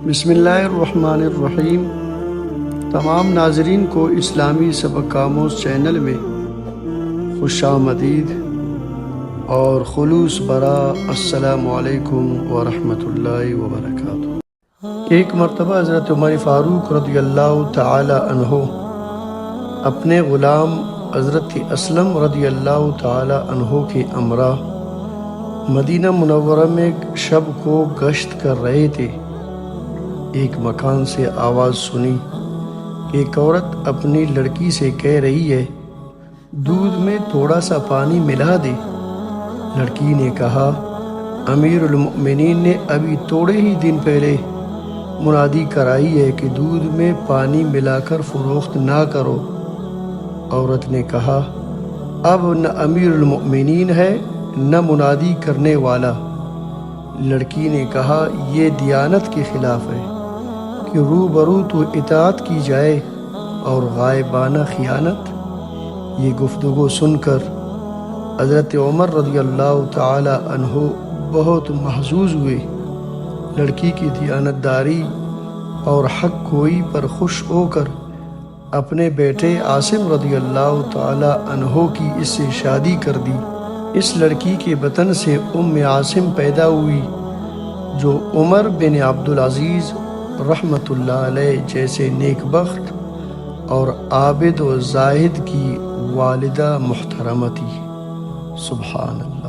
بسم اللہ الرحمن الرحیم۔ تمام ناظرین کو اسلامی سبق آموز چینل میں خوش آمدید اور خلوص برا السلام علیکم ورحمۃ اللہ وبرکاتہ۔ ایک مرتبہ حضرت عمر فاروق رضی اللہ تعالی عنہ اپنے غلام حضرت اسلم رضی اللہ تعالی عنہ کے ہمراہ مدینہ منورہ میں شب کو گشت کر رہے تھے۔ ایک مکان سے آواز سنی کہ ایک عورت اپنی لڑکی سے کہہ رہی ہے، دودھ میں تھوڑا سا پانی ملا دے۔ لڑکی نے کہا، امیر المؤمنین نے ابھی تھوڑے ہی دن پہلے منادی کرائی ہے کہ دودھ میں پانی ملا کر فروخت نہ کرو۔ عورت نے کہا، اب نہ امیر المؤمنین ہے نہ منادی کرنے والا۔ لڑکی نے کہا، یہ دیانت کے خلاف ہے کہ روبرو تو اطاعت کی جائے اور غائبانہ خیانت۔ یہ گفتگو سن کر حضرت عمر رضی اللہ تعالی عنہ بہت محظوظ ہوئے۔ لڑکی کی دیانتداری اور حق گوئی پر خوش ہو کر اپنے بیٹے عاصم رضی اللہ تعالی عنہ کی اس سے شادی کر دی۔ اس لڑکی کے بطن سے عاصم پیدا ہوئی جو عمر بن عبدالعزیز رحمۃ اللہ علیہ جیسے نیک بخت اور عابد و زاہد کی والدہ محترمہ تھی۔ سبحان اللہ۔